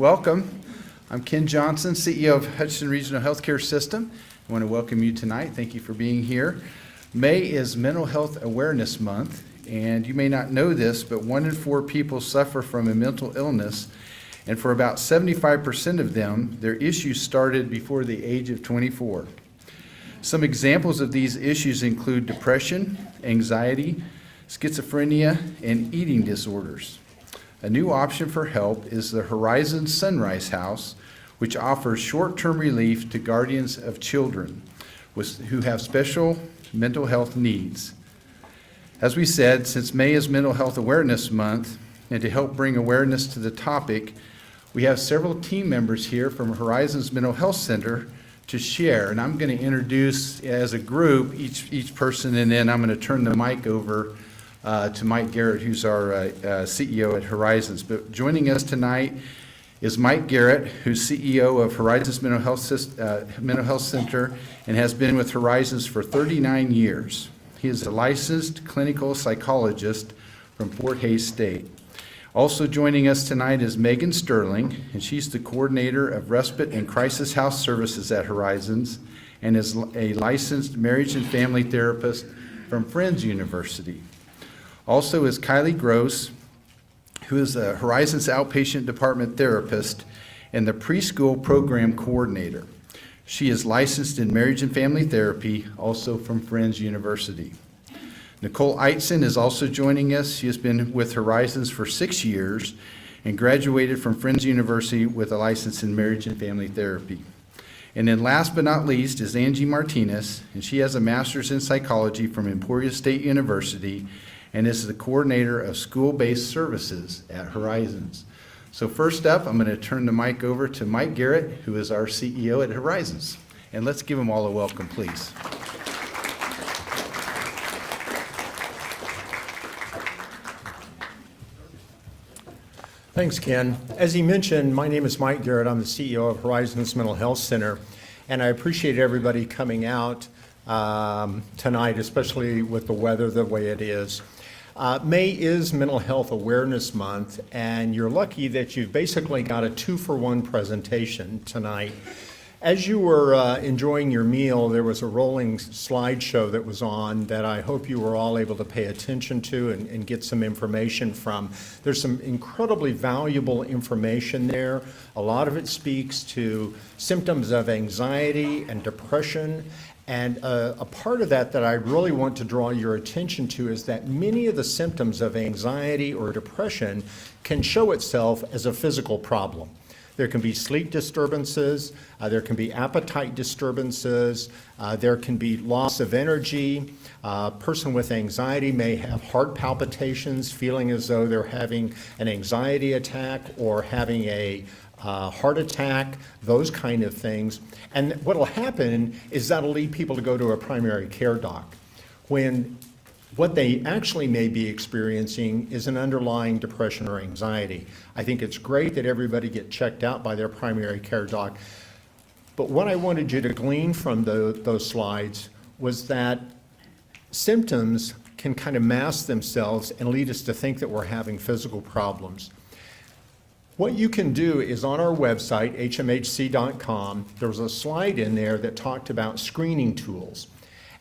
welcome. I'm Ken Johnson, CEO of Hutchinson Regional Healthcare System. I want to welcome you tonight. Thank you for being here. May is Mental Health Awareness Month, and you may not know this, but 1 in 4 people suffer from a mental illness, and for about 75% of them, their issues started before the age of 24. Some examples of these issues include depression, anxiety, schizophrenia, and eating disorders. A new option for help is the Horizon Sunrise House, which offers short-term relief to guardians of children who have special mental health needs. As we said, since May is Mental Health Awareness Month, and to help bring awareness to the topic, we have several team members here from Horizon's Mental Health Center to share. And I'm going to introduce as a group each person, and then I'm going to turn the mic over to Mike Garrett, who's our CEO at Horizons. But joining us tonight is Mike Garrett, who's CEO of Horizons Mental Health Center and has been with Horizons for 39 years. He is a licensed clinical psychologist from Fort Hays State. Also joining us tonight is Megan Sterling, and she's the coordinator of Respite and Crisis House Services at Horizons and is a licensed marriage and family therapist from Friends University. Also is Kylie Gross, who is a Horizons Outpatient Department therapist and the preschool program coordinator. She is licensed in marriage and family therapy, also from Friends University. Nicole Eitzen is also joining us. She has been with Horizons for 6 years and graduated from Friends University with a license in marriage and family therapy. And then last but not least is Angie Martinez, and she has a master's in psychology from Emporia State University and is the coordinator of school-based services at Horizons. So first up, I'm going to turn the mic over to Mike Garrett, who is our CEO at Horizons. And let's give them all a welcome, please. Thanks, Ken. As he mentioned, my name is Mike Garrett. I'm the CEO of Horizons Mental Health Center, and I appreciate everybody coming out tonight, especially with the weather the way it is. May is Mental Health Awareness Month, and you're lucky that you've basically got a 2-for-1 presentation tonight. As you were enjoying your meal, there was a rolling slideshow that was on that I hope you were all able to pay attention to and get some information from. There's some incredibly valuable information there. A lot of it speaks to symptoms of anxiety and depression. And a part of that I really want to draw your attention to is that many of the symptoms of anxiety or depression can show itself as a physical problem. There can be sleep disturbances, there can be appetite disturbances, there can be loss of energy. A person with anxiety may have heart palpitations, feeling as though they're having an anxiety attack or having a heart attack, those kind of things. And what will happen is that'll lead people to go to a primary care doc, when what they actually may be experiencing is an underlying depression or anxiety. I think it's great that everybody get checked out by their primary care doc. But what I wanted you to glean from those slides was that symptoms can kind of mask themselves and lead us to think that we're having physical problems. What you can do is on our website, hmhc.com, there was a slide in there that talked about screening tools.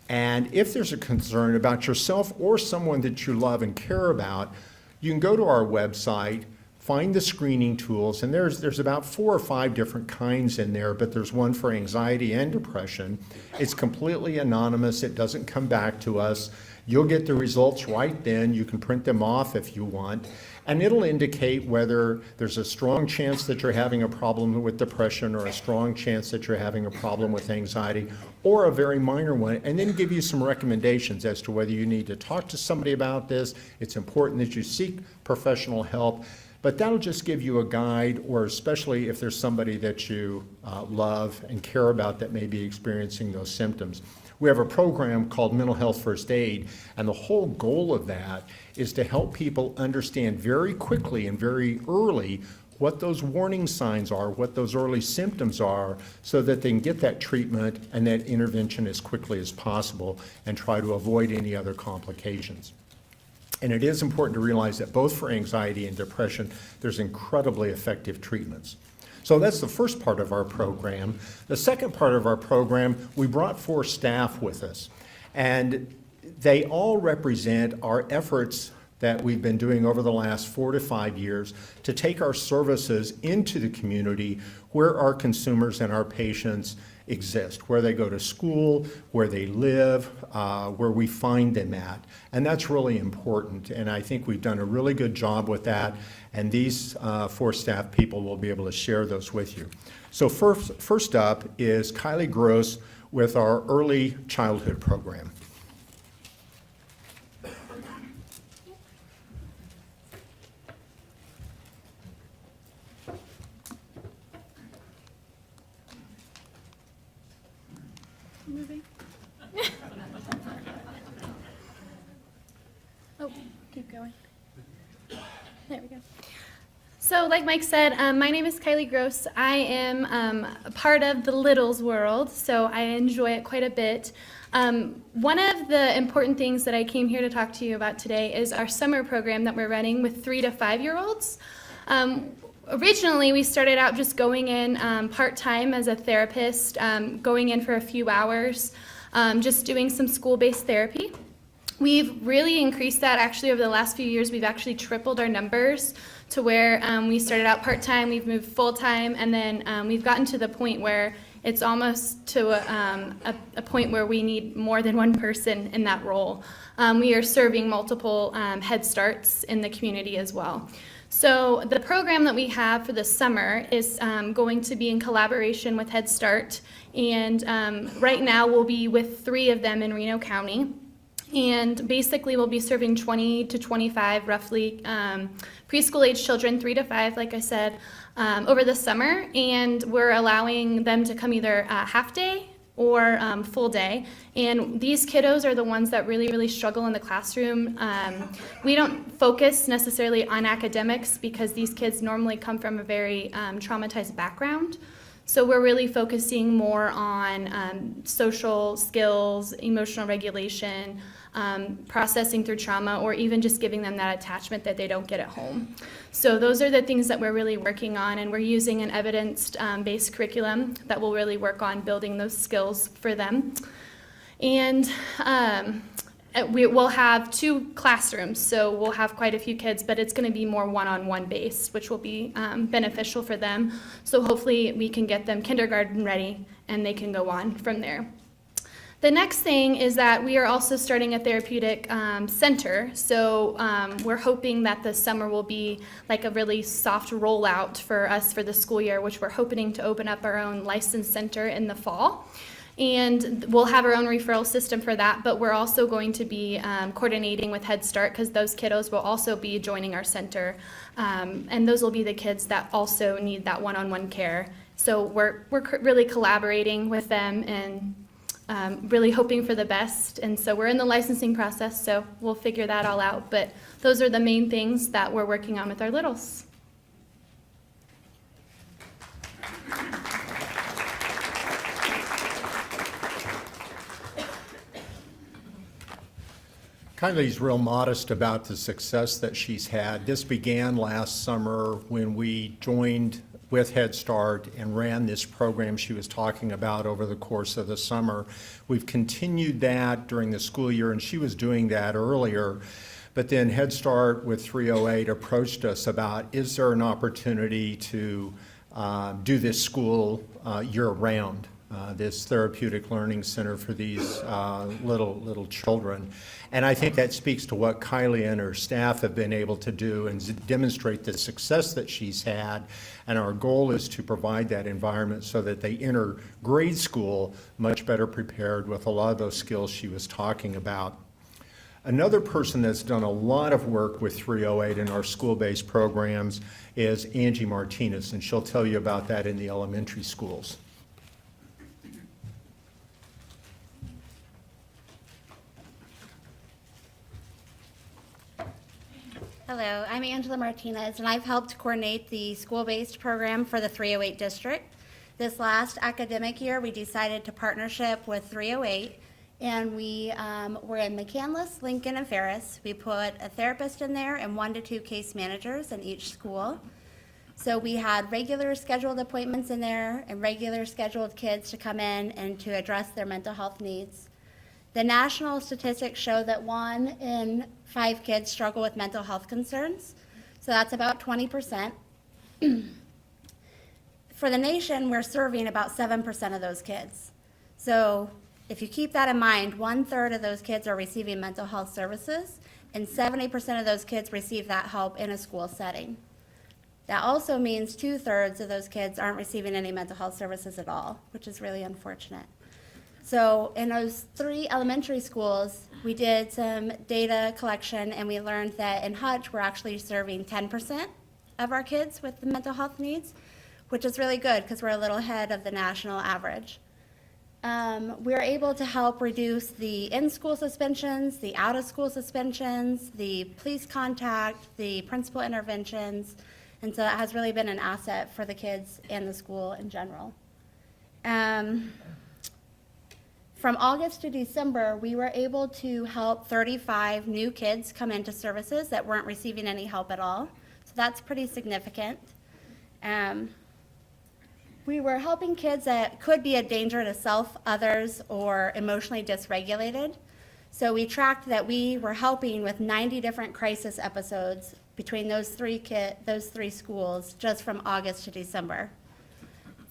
And if there's a concern about yourself or someone that you love and care about, you can go to our website, find the screening tools, and there's about 4 or 5 different kinds in there, but there's one for anxiety and depression. It's completely anonymous. It doesn't come back to us. You'll get the results right then. You can print them off if you want. And it'll indicate whether there's a strong chance that you're having a problem with depression or a strong chance that you're having a problem with anxiety or a very minor one, and then give you some recommendations as to whether you need to talk to somebody about this. It's important that you seek professional help, but that'll just give you a guide, or especially if there's somebody that you love and care about that may be experiencing those symptoms. We have a program called Mental Health First Aid, and the whole goal of that is to help people understand very quickly and very early what those warning signs are, what those early symptoms are, so that they can get that treatment and that intervention as quickly as possible and try to avoid any other complications. And it is important to realize that both for anxiety and depression, there's incredibly effective treatments. So that's the first part of our program. The second part of our program, we brought 4 staff with us. And they all represent our efforts that we've been doing over the last 4 to 5 years to take our services into the community where our consumers and our patients exist, where they go to school, where they live, where we find them at. And that's really important. And I think we've done a really good job with that. And these 4 staff people will be able to share those with you. So first up is Kylie Gross with our early childhood program. Moving. Oh, keep going. There we go. So like Mike said, my name is Kylie Gross. I am a part of the Littles world, so I enjoy it quite a bit. One of the important things that I came here to talk to you about today is our summer program that we're running with 3 to 5-year-olds. Originally, we started out just going in part-time as a therapist, going in for a few hours, just doing some school-based therapy. We've really increased that actually over the last few years. We've actually tripled our numbers to where we started out part-time, we've moved full-time, and then we've gotten to the point where it's almost to a point where we need more than one person in that role. We are serving multiple Head Starts in the community as well. So the program that we have for the summer is going to be in collaboration with Head Start, and right now we'll be with 3 of them in Reno County. And basically we'll be serving 20 to 25 roughly preschool age children, 3 to 5, like I said, over the summer, and we're allowing them to come either half day or full day. And these kiddos are the ones that really struggle in the classroom. We don't focus necessarily on academics because these kids normally come from a very traumatized background. So we're really focusing more on social skills, emotional regulation, processing through trauma, or even just giving them that attachment that they don't get at home. So those are the things that we're really working on, and we're using an evidence-based curriculum that will really work on building those skills for them. And we will have 2 classrooms, so we'll have quite a few kids, but it's going to be more one-on-one based, which will be beneficial for them. So hopefully we can get them kindergarten ready and they can go on from there. The next thing is that we are also starting a therapeutic center. So we're hoping that the summer will be like a really soft rollout for us for the school year, which we're hoping to open up our own licensed center in the fall. And we'll have our own referral system for that, but we're also going to be coordinating with Head Start because those kiddos will also be joining our center. And those will be the kids that also need that one-on-one care. So we're really collaborating with them and really hoping for the best. And so we're in the licensing process, so we'll figure that all out. But those are the main things that we're working on with our littles. Kylie's real modest about the success that she's had. This began last summer when we joined with Head Start and ran this program she was talking about over the course of the summer. We've continued that during the school year, and she was doing that earlier. But then Head Start with 308 approached us about, is there an opportunity to do this school year-round? This therapeutic learning center for these little children. And I think that speaks to what Kylie and her staff have been able to do and demonstrate the success that she's had. And our goal is to provide that environment so that they enter grade school much better prepared with a lot of those skills she was talking about. Another person that's done a lot of work with 308 in our school-based programs is Angie Martinez, and she'll tell you about that in the elementary schools. Hello, I'm Angela Martinez, and I've helped coordinate the school-based program for the 308 district. This last academic year, we decided to partnership with 308, and we were in McCandless, Lincoln, and Ferris. We put a therapist in there and 1 to 2 case managers in each school. So we had regular scheduled appointments in there and regular scheduled kids to come in and to address their mental health needs. The national statistics show that 1 in 5 kids struggle with mental health concerns, so that's about 20%. For the nation, we're serving about 7% of those kids. So if you keep that in mind, 1/3 of those kids are receiving mental health services, and 70% of those kids receive that help in a school setting. That also means 2/3 of those kids aren't receiving any mental health services at all, which is really unfortunate. So in those 3 elementary schools, we did some data collection, and we learned that in Hutch, we're actually serving 10% of our kids with the mental health needs, which is really good because we're a little ahead of the national average. We're able to help reduce the in-school suspensions, the out-of-school suspensions, the police contact, the principal interventions, and so that has really been an asset for the kids and the school in general. From August to December, we were able to help 35 new kids come into services that weren't receiving any help at all. So that's pretty significant. We were helping kids that could be a danger to self, others, or emotionally dysregulated. So we tracked that we were helping with 90 different crisis episodes between those three schools just from August to December.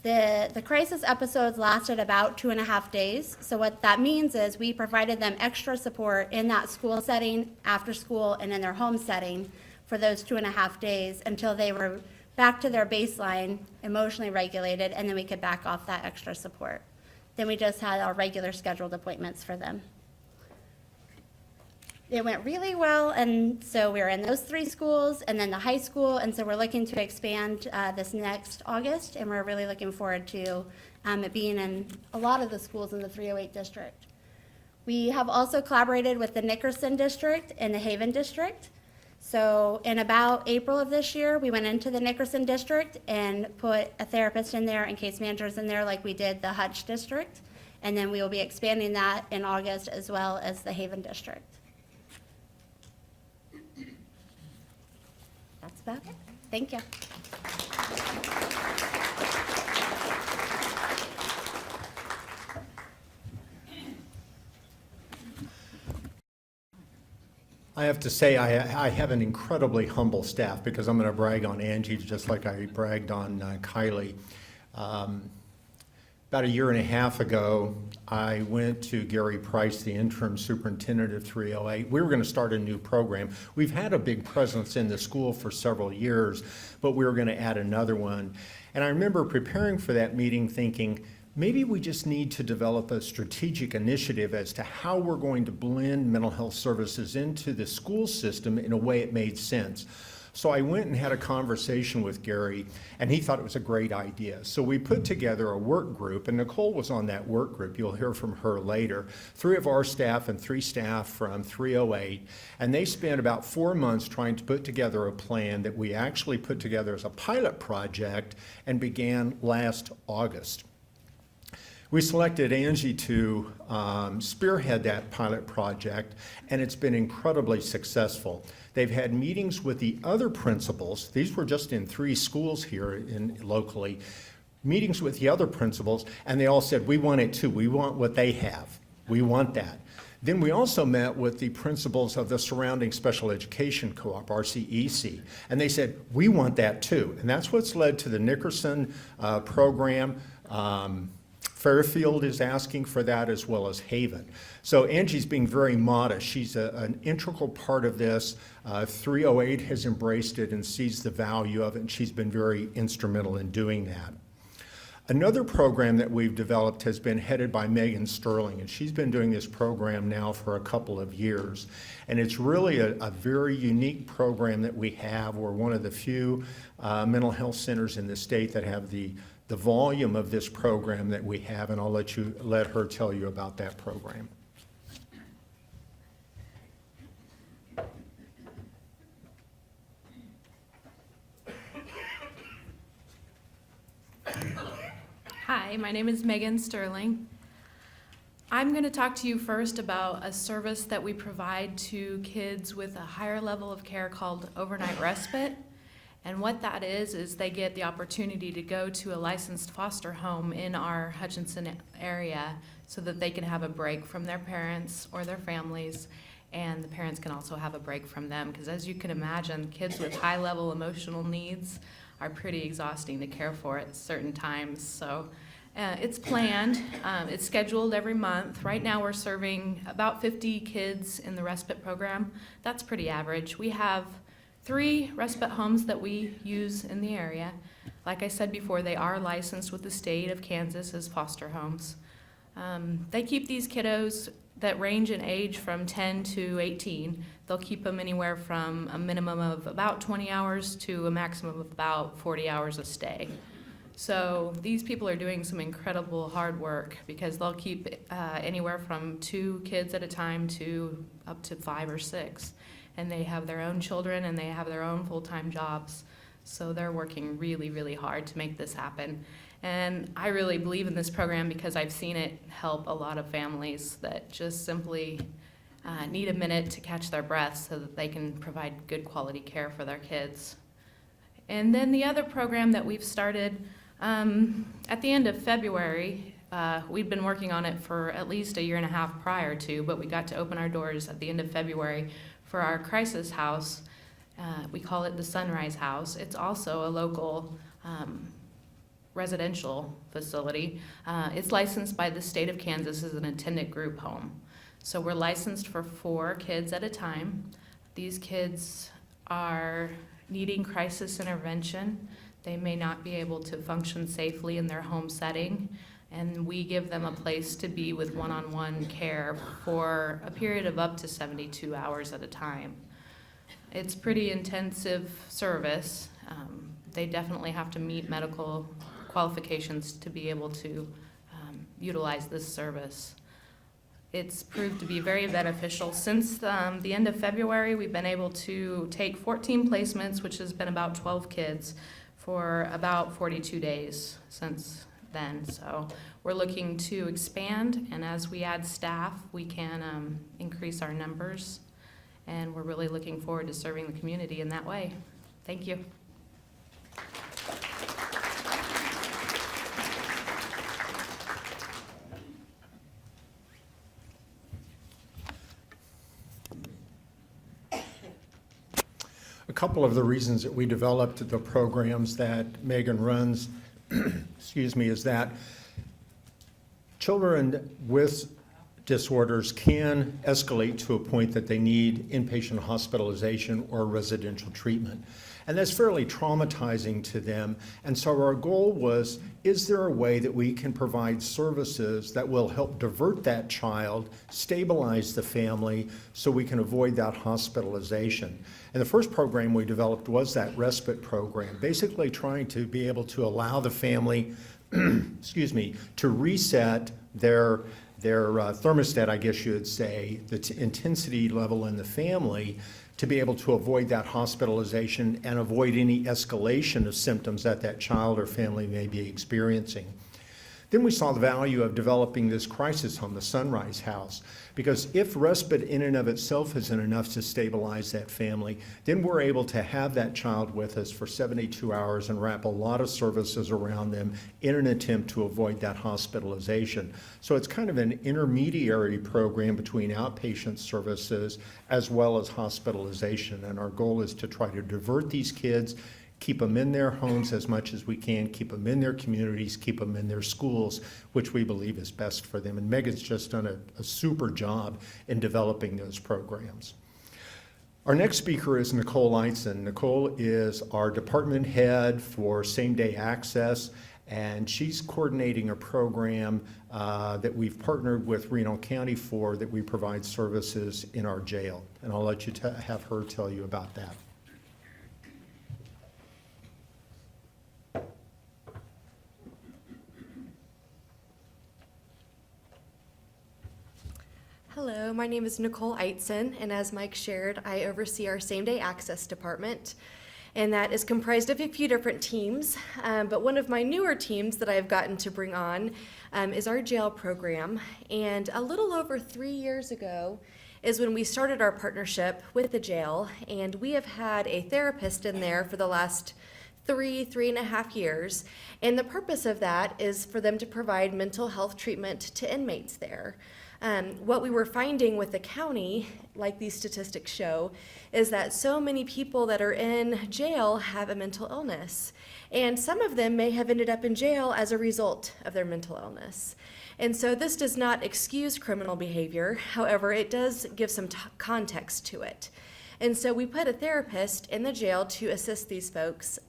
The crisis episodes lasted about 2.5 days. So what that means is we provided them extra support in that school setting, after school, and in their home setting for those 2.5 days until they were back to their baseline, emotionally regulated, and then we could back off that extra support. Then we just had our regular scheduled appointments for them. It went really well, and so we were in those 3 schools and then the high school, and so we're looking to expand this next August, and we're really looking forward to it being in a lot of the schools in the 308 district. We have also collaborated with the Nickerson district and the Haven district. So in about April of this year, we went into the Nickerson district and put a therapist in there and case managers in there like we did the Hutch district, and then we will be expanding that in August as well as the Haven district. That's about it. Thank you. I have to say, I have an incredibly humble staff because I'm going to brag on Angie just like I bragged on Kylie. About 1.5 years ago, I went to Gary Price, the interim superintendent of 308. We were going to start a new program. We've had a big presence in the school for several years, but we were going to add another one. And I remember preparing for that meeting thinking, maybe we just need to develop a strategic initiative as to how we're going to blend mental health services into the school system in a way it made sense. So I went and had a conversation with Gary, and he thought it was a great idea. So we put together a work group, and Nicole was on that work group. You'll hear from her later. 3 of our staff and 3 staff from 308, and they spent about 4 months trying to put together a plan that we actually put together as a pilot project and began last August. We selected Angie to spearhead that pilot project, and it's been incredibly successful. They've had meetings with the other principals. These were just in 3 schools here locally. Meetings with the other principals, and they all said, we want it too. We want what they have. We want that. Then we also met with the principals of the surrounding special education co-op, RCEC, and they said, we want that too. And that's what's led to the Nickerson program. Fairfield is asking for that as well as Haven. So Angie's being very modest. She's an integral part of this. 308 has embraced it and sees the value of it, and she's been very instrumental in doing that. Another program that we've developed has been headed by Megan Sterling, and she's been doing this program now for a couple of years. And it's really a very unique program that we have. We're one of the few mental health centers in the state that have the volume of this program that we have, and I'll let her tell you about that program. Hi, my name is Megan Sterling. I'm going to talk to you first about a service that we provide to kids with a higher level of care called overnight respite. And what that is they get the opportunity to go to a licensed foster home in our Hutchinson area so that they can have a break from their parents or their families, and the parents can also have a break from them. Because as you can imagine, kids with high-level emotional needs are pretty exhausting to care for at certain times. So it's planned, it's scheduled every month. Right now we're serving about 50 kids in the respite program. That's pretty average. We have 3 respite homes that we use in the area. Like I said before, they are licensed with the state of Kansas as foster homes. They keep these kiddos that range in age from 10 to 18. They'll keep them anywhere from a minimum of about 20 hours to a maximum of about 40 hours a stay. So these people are doing some incredible hard work because they'll keep anywhere from 2 kids at a time to up to 5 or 6. And they have their own children and they have their own full-time jobs. So they're working really, really hard to make this happen. And I really believe in this program because I've seen it help a lot of families that just simply need a minute to catch their breath so that they can provide good quality care for their kids. And then the other program that we've started at the end of February, we'd been working on it for at least a year and a half prior to, but we got to open our doors at the end of February for our crisis house. We call it the Sunrise House. It's also a local residential facility. It's licensed by the state of Kansas as an attendant group home. So we're licensed for 4 kids at a time. These kids are needing crisis intervention. They may not be able to function safely in their home setting, and we give them a place to be with one-on-one care for a period of up to 72 hours at a time. It's pretty intensive service. They definitely have to meet medical qualifications to be able to utilize this service. It's proved to be very beneficial. Since the end of February, we've been able to take 14 placements, which has been about 12 kids, for about 42 days since then. So we're looking to expand, and as we add staff, we can increase our numbers, and we're really looking forward to serving the community in that way. Thank you. A couple of the reasons that we developed the programs that Megan runs, excuse me, is that children with disorders can escalate to a point that they need inpatient hospitalization or residential treatment. And that's fairly traumatizing to them. And so our goal was, is there a way that we can provide services that will help divert that child, stabilize the family, so we can avoid that hospitalization? And the first program we developed was that respite program, basically trying to be able to allow the family, excuse me, to reset their thermostat, I guess you would say, the intensity level in the family, to be able to avoid that hospitalization and avoid any escalation of symptoms that that child or family may be experiencing. Then we saw the value of developing this crisis home, the Sunrise House, because if respite in and of itself isn't enough to stabilize that family, then we're able to have that child with us for 72 hours and wrap a lot of services around them in an attempt to avoid that hospitalization. So it's kind of an intermediary program between outpatient services as well as hospitalization, and our goal is to try to divert these kids, keep them in their homes as much as we can, keep them in their communities, keep them in their schools, which we believe is best for them. And Megan's just done a super job in developing those programs. Our next speaker is Nicole Eitzen. Nicole is our department head for same-day access, and she's coordinating a program that we've partnered with Reno County for, that we provide services in our jail. And I'll let you have her tell you about that. Hello, my name is Nicole Eitzen, and as Mike shared, I oversee our same-day access department, and that is comprised of a few different teams, but one of my newer teams that I've gotten to bring on is our jail program. And a little over 3 years ago, is when we started our partnership with the jail, and we have had a therapist in there for the last 3.5 years. And the purpose of that is for them to provide mental health treatment to inmates there. What we were finding with the county, like these statistics show, is that so many people that are in jail have a mental illness. And some of them may have ended up in jail as a result of their mental illness. And so this does not excuse criminal behavior. However, it does give some context to it. And so we put a therapist in the jail to assist these folks,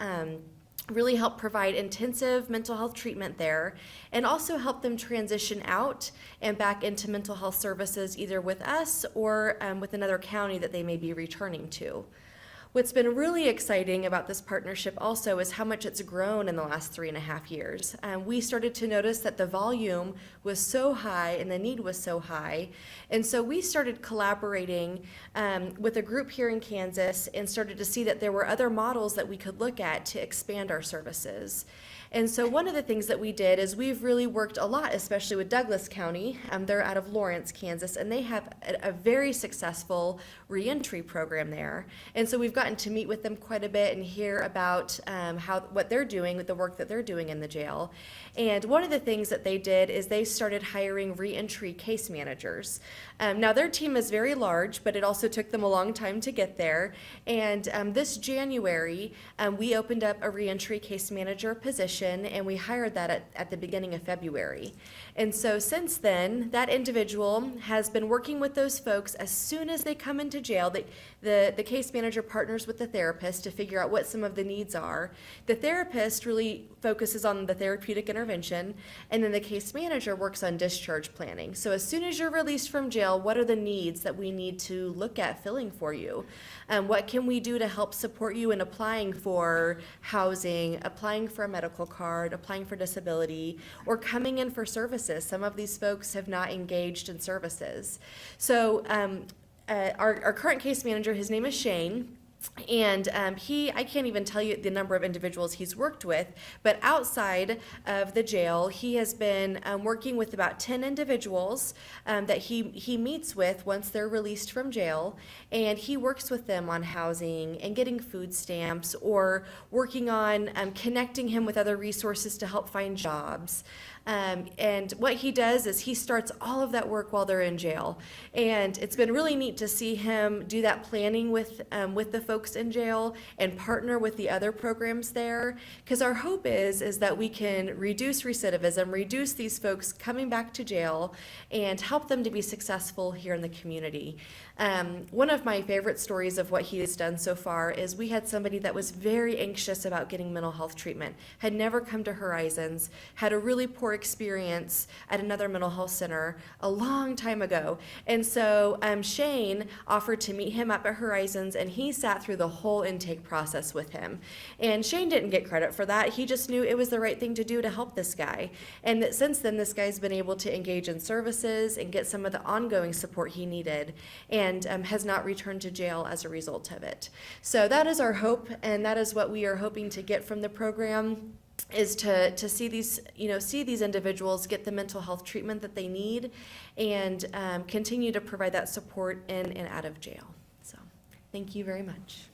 really help provide intensive mental health treatment there, and also help them transition out and back into mental health services either with us or with another county that they may be returning to. What's been really exciting about this partnership also is how much it's grown in the last 3.5 years. We started to notice that the volume was so high and the need was so high. And so we started collaborating with a group here in Kansas and started to see that there were other models that we could look at to expand our services. And so one of the things that we did is we've really worked a lot, especially with Douglas County. They're out of Lawrence, Kansas, and they have a very successful reentry program there. And so we've gotten to meet with them quite a bit and hear about what they're doing, with the work that they're doing in the jail. And one of the things that they did is they started hiring reentry case managers. Now their team is very large, but it also took them a long time to get there. And this January, we opened up a reentry case manager position, and we hired that at the beginning of February. And so since then, that individual has been working with those folks as soon as they come into jail. The case manager partners with the therapist to figure out what some of the needs are. The therapist really focuses on the therapeutic intervention, and then the case manager works on discharge planning. So as soon as you're released from jail, what are the needs that we need to look at filling for you? What can we do to help support you in applying for housing, applying for a medical card, applying for disability, or coming in for services? Some of these folks have not engaged in services. So our current case manager, his name is Shane. And I can't even tell you the number of individuals he's worked with, but outside of the jail, he has been working with about 10 individuals that he meets with once they're released from jail, and he works with them on housing and getting food stamps, or working on connecting him with other resources to help find jobs. And what he does is he starts all of that work while they're in jail. And it's been really neat to see him do that planning with the folks in jail and partner with the other programs there. Because our hope is that we can reduce recidivism, reduce these folks coming back to jail, and help them to be successful here in the community. One of my favorite stories of what he has done so far is we had somebody that was very anxious about getting mental health treatment, had never come to Horizons, had a really poor experience at another mental health center a long time ago. And so Shane offered to meet him up at Horizons, and he sat through the whole intake process with him. And Shane didn't get credit for that. He just knew it was the right thing to do to help this guy. And that since then, this guy's been able to engage in services and get some of the ongoing support he needed, and has not returned to jail as a result of it. So that is our hope, and that is what we are hoping to get from the program, is to see these individuals get the mental health treatment that they need, and continue to provide that support in and out of jail. So thank you very much.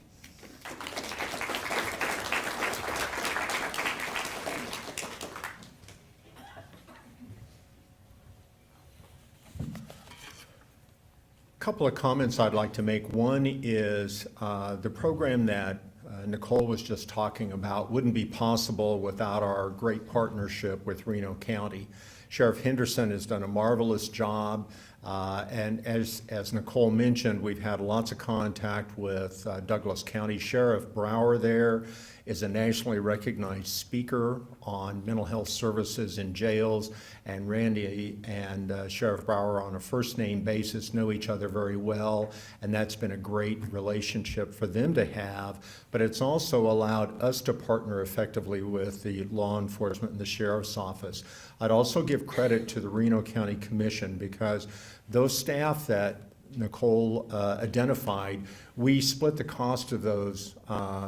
Couple of comments I'd like to make. One is the program that Nicole was just talking about wouldn't be possible without our great partnership with Reno County. Sheriff Henderson has done a marvelous job, and as Nicole mentioned, we've had lots of contact with Douglas County. Sheriff Brower there is a nationally recognized speaker on mental health services in jails, and Randy and Sheriff Brower on a first-name basis know each other very well, and that's been a great relationship for them to have. But it's also allowed us to partner effectively with the law enforcement and the sheriff's office. I'd also give credit to the Reno County Commission, because those staff that Nicole identified, we split the cost of those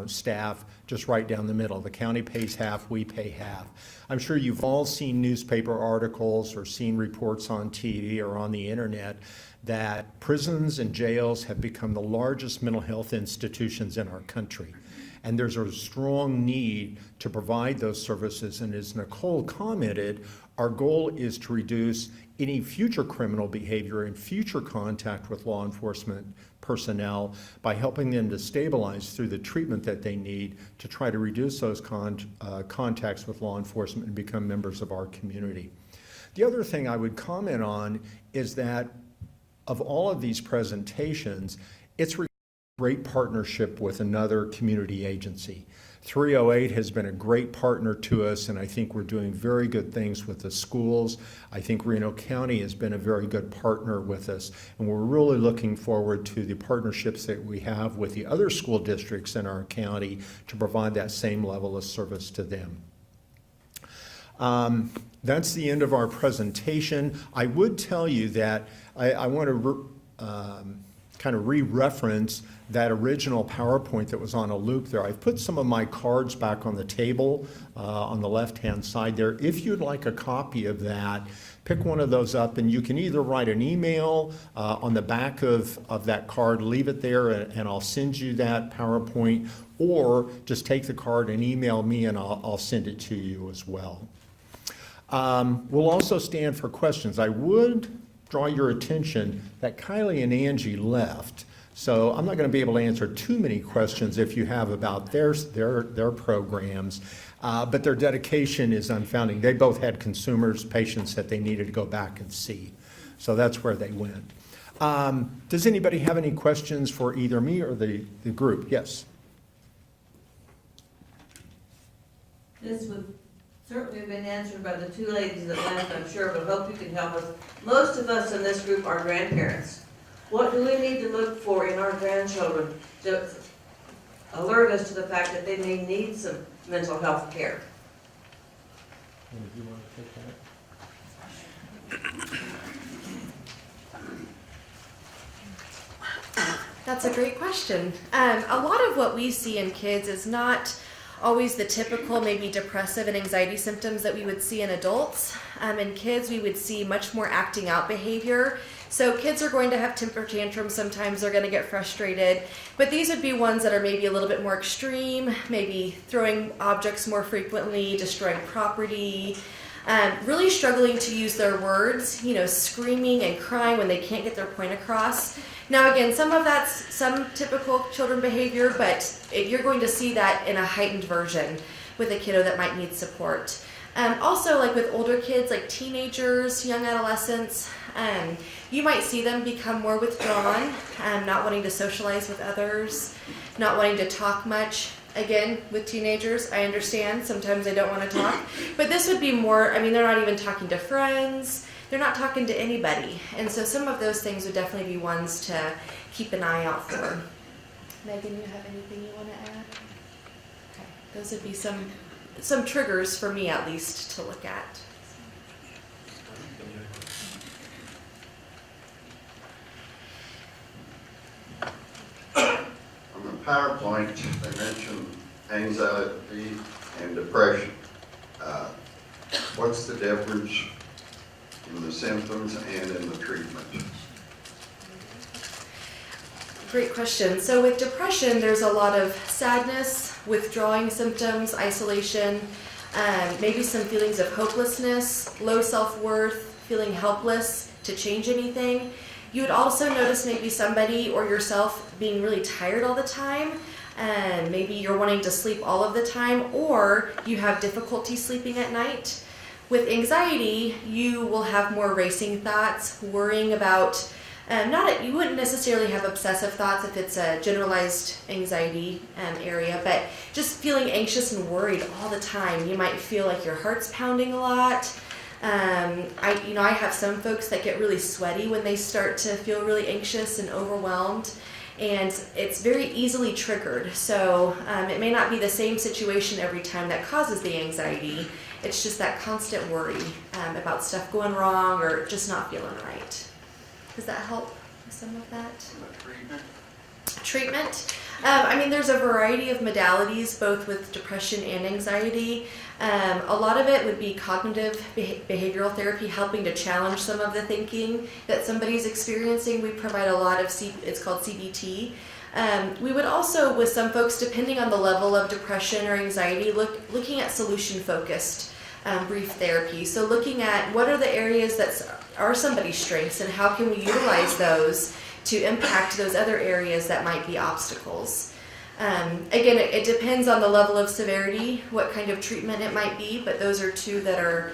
staff just right down the middle. The county pays half, we pay half. I'm sure you've all seen newspaper articles or seen reports on TV or on the internet that prisons and jails have become the largest mental health institutions in our country. And there's a strong need to provide those services. And as Nicole commented, our goal is to reduce any future criminal behavior and future contact with law enforcement personnel by helping them to stabilize through the treatment that they need to try to reduce those contacts with law enforcement and become members of our community. The other thing I would comment on is that of all of these presentations, it's a great partnership with another community agency. 308 has been a great partner to us, and I think we're doing very good things with the schools. I think Reno County has been a very good partner with us, and we're really looking forward to the partnerships that we have with the other school districts in our county to provide that same level of service to them. That's the end of our presentation. I would tell you that I want to kind of re-reference that original PowerPoint that was on a loop there. I've put some of my cards back on the table on the left-hand side there. If you'd like a copy of that, pick one of those up, and you can either write an email on the back of that card, leave it there, and I'll send you that PowerPoint, or just take the card and email me, and I'll send it to you as well. We'll also stand for questions. I would draw your attention that Kylie and Angie left, so I'm not going to be able to answer too many questions if you have about their programs, but their dedication is unfounding. They both had consumers, patients that they needed to go back and see, so that's where they went. Does anybody have any questions for either me or the group? Yes. This would certainly have been answered by the two ladies that left, I'm sure, but hope you can help us. Most of us in this group are grandparents. What do we need to look for in our grandchildren to alert us to the fact that they may need some mental health care? Do you want to take that? That's a great question. A lot of what we see in kids is not always the typical maybe depressive and anxiety symptoms that we would see in adults. In kids, we would see much more acting out behavior. So kids are going to have temper tantrums. Sometimes they're going to get frustrated, but these would be ones that are maybe a little bit more extreme, maybe throwing objects more frequently, destroying property, really struggling to use their words, screaming and crying when they can't get their point across. Now again, some of that's some typical children behavior, but you're going to see that in a heightened version with a kiddo that might need support. Also, like with older kids, like teenagers, young adolescents, you might see them become more withdrawn, not wanting to socialize with others, not wanting to talk much. Again, with teenagers, I understand sometimes they don't want to talk, but this would be more, they're not even talking to friends. They're not talking to anybody. And so some of those things would definitely be ones to keep an eye out for. Megan, you have anything you want to add? Okay. Those would be some triggers for me at least to look at. On the PowerPoint, they mentioned anxiety and depression. What's the difference in the symptoms and in the treatment? Great question. So with depression, there's a lot of sadness, withdrawing symptoms, isolation, maybe some feelings of hopelessness, low self-worth, feeling helpless to change anything. You would also notice maybe somebody or yourself being really tired all the time, and maybe you're wanting to sleep all of the time, or you have difficulty sleeping at night. With anxiety, you will have more racing thoughts, worrying about, you wouldn't necessarily have obsessive thoughts if it's a generalized anxiety area, but just feeling anxious and worried all the time. You might feel like your heart's pounding a lot. I have some folks that get really sweaty when they start to feel really anxious and overwhelmed, and it's very easily triggered. So it may not be the same situation every time that causes the anxiety. It's just that constant worry about stuff going wrong or just not feeling right. Does that help? some of that. Treatment? Treatment. I mean, there's a variety of modalities, both with depression and anxiety. A lot of it would be cognitive behavioral therapy, helping to challenge some of the thinking that somebody's experiencing. We provide a lot of, it's called CBT. We would also, with some folks, depending on the level of depression or anxiety, looking at solution-focused brief therapy. So looking at what are the areas that are somebody's strengths and how can we utilize those to impact those other areas that might be obstacles. Again, it depends on the level of severity, what kind of treatment it might be, but those are two that are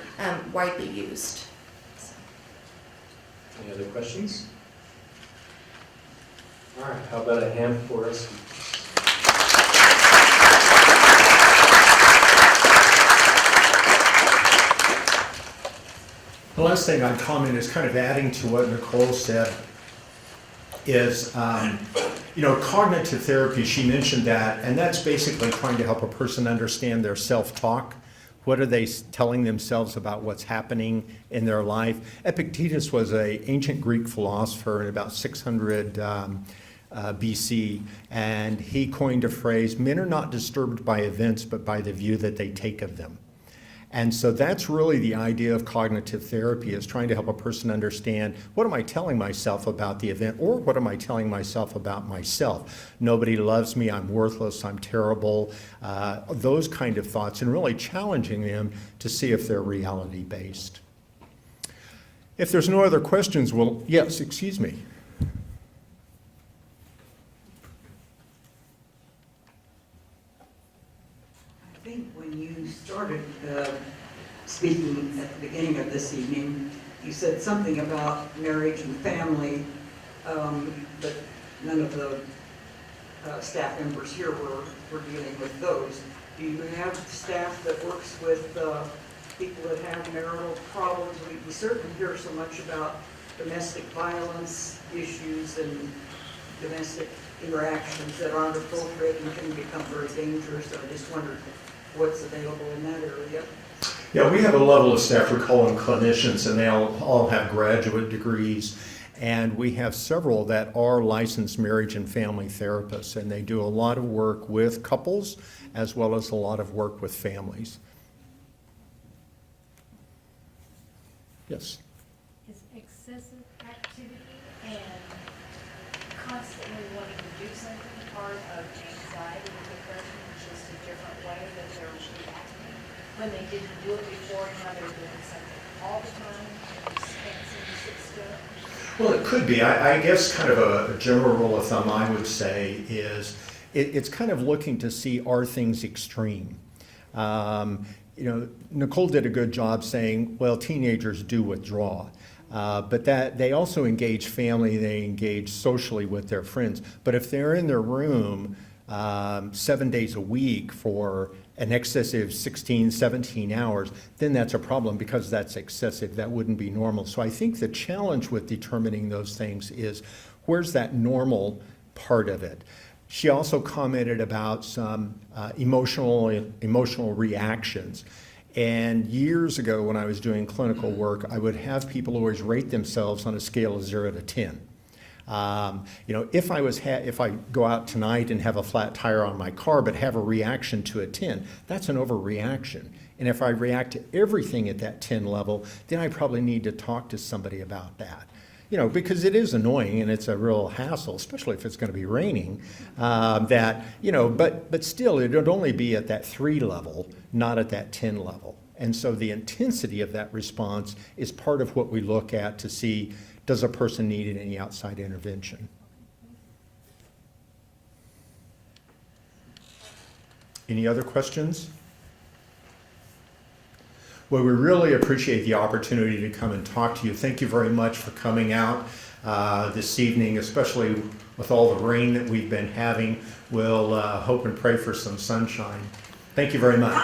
widely used. Any other questions? All right, how about a hand for us? The last thing I'd comment is kind of adding to what Nicole said is, cognitive therapy, she mentioned that, and that's basically trying to help a person understand their self-talk. What are they telling themselves about what's happening in their life? Epictetus was an ancient Greek philosopher in about 600 BC, and he coined a phrase, men are not disturbed by events, but by the view that they take of them. And so that's really the idea of cognitive therapy, is trying to help a person understand, what am I telling myself about the event, or what am I telling myself about myself? Nobody loves me, I'm worthless, I'm terrible, those kind of thoughts, and really challenging them to see if they're reality-based. If there's no other questions, well, yes, excuse me. I think when you started speaking at the beginning of this evening, you said something about marriage and family, but none of the staff members here were dealing with those. Do you have staff that works with people that have marital problems? We certainly hear so much about domestic violence issues and domestic interactions that aren't appropriate and can become very dangerous. So I just wondered what's available in that area. Yeah, we have a level of staff, we call them clinicians, and they all have graduate degrees. And we have several that are licensed marriage and family therapists, and they do a lot of work with couples as well as a lot of work with families. Yes? Is excessive activity and constantly wanting to do something part of anxiety and depression? It's just a different way that they're reacting when they didn't do it before, and now they're doing something all the time and just can't seem to sit still? Well, it could be. I guess kind of a general rule of thumb I would say is it's kind of looking to see, are things extreme? Nicole did a good job saying, well, teenagers do withdraw. But that they also engage family, they engage socially with their friends. But if they're in their room 7 days a week for an excessive 16, 17 hours, then that's a problem because that's excessive. That wouldn't be normal. So I think the challenge with determining those things is, where's that normal part of it? She also commented about some emotional reactions. And years ago, when I was doing clinical work, I would have people always rate themselves on a scale of 0 to 10. If I go out tonight and have a flat tire on my car but have a reaction to a 10, that's an overreaction. And if I react to everything at that 10 level, then I probably need to talk to somebody about that. Because it is annoying and it's a real hassle, especially if it's going to be raining, but still it would only be at that 3 level, not at that 10 level. And so the intensity of that response is part of what we look at to see, does a person need any outside intervention? Any other questions? Well, we really appreciate the opportunity to come and talk to you. Thank you very much for coming out this evening, especially with all the rain that we've been having. We'll hope and pray for some sunshine. Thank you very much.